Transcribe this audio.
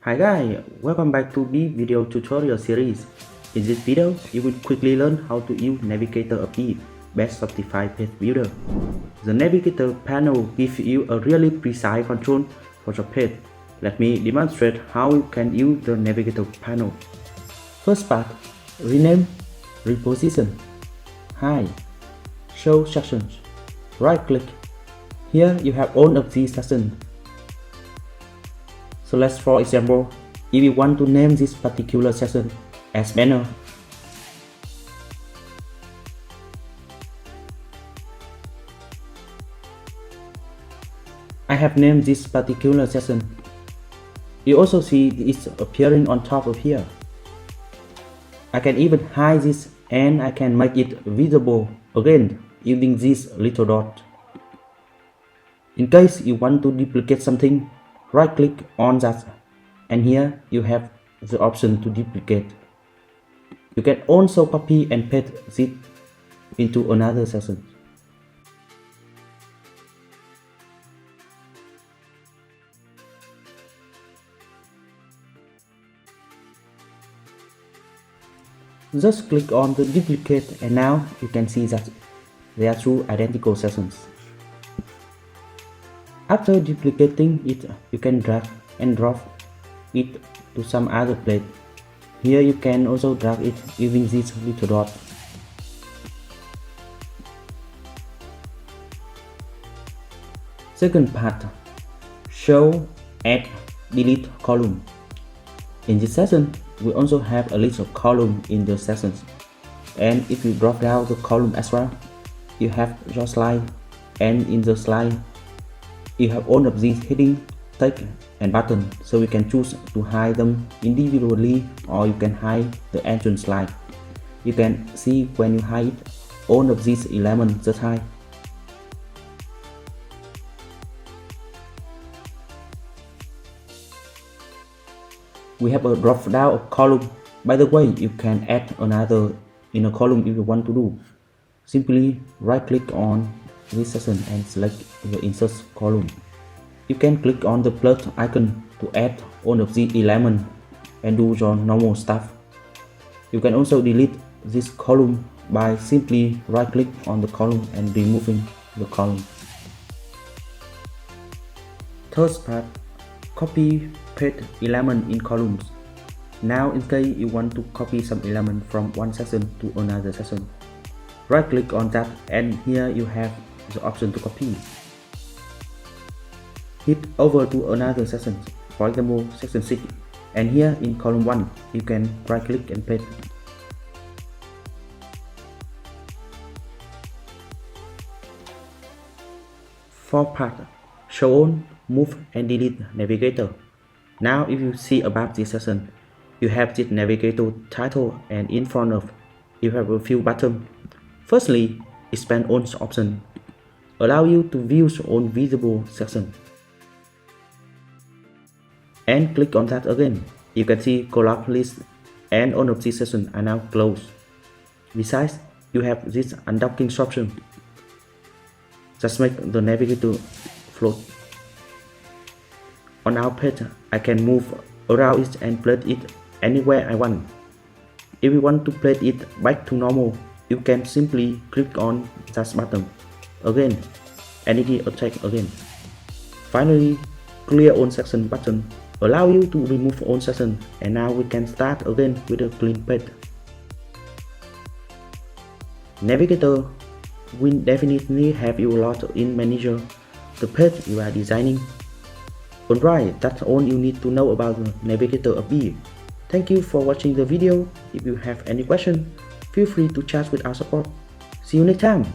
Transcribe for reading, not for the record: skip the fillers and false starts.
Hi guys, welcome back to the video tutorial series. In this video, you will quickly learn how to use Navigator of Beae, best Shopify page builder. The Navigator panel gives you a really precise control for your page. Let me demonstrate how you can use the Navigator panel. First part, rename, reposition, hide, show sections. Right click. Here you have all of these sections. So let's, for example, if you want to name this particular section as banner, I have named this particular section. You also see it's appearing on top of here. I can even hide this and I can make it visible again using this little dot. In case you want to duplicate something, right click on that and here you have the option to duplicate. You can also copy and paste it into another section. Just click on the duplicate and now you can see that they are two identical sections. After duplicating it, you can drag and drop it to some other place. Here you can also drag it using this little dot. Second part, show, add, delete column. In this section, we also have a list of columns in the sections. And if you drop down the column as well, you have your slide, and in the slide, you have all of these heading, text and button, so we can choose to hide them individually or you can hide the entire slide. You can see when you hide all of these elements just hide. We have a drop down of column. By the way, you can add another in a column if you want to do. Simply right click on this section and select the insert column. You can click on the plus icon to add all of the elements and do your normal stuff. You can also delete this column by simply right click on the column and removing the column. Third part, copy paste element in columns. Now in case you want to copy some element from one section to another section, right click on that and here you have the option to copy. Hit over to another section, for example section 6, and here in column 1 you can right click and paste. Fourth part, show on, move and delete navigator. Now if you see above this section, you have this navigator title and in front of you have a few buttons. Firstly, expand on option, allow you to view your own visible section. And click on that again. You can see collapse list and all of these sections are now closed. Besides, you have this undocking option. Just make the navigator float. On our page, I can move around it and place it anywhere I want. If you want to place it back to normal, you can simply click on that button again and it will attack again. Finally, clear all section button allow you to remove all section, and now we can start again with a clean page. Navigator will definitely help you a lot in managing the page you are designing. Alright, that's all you need to know about the Navigator of Beae. Thank you for watching the video. If you have any question, feel free to chat with our support. See you next time.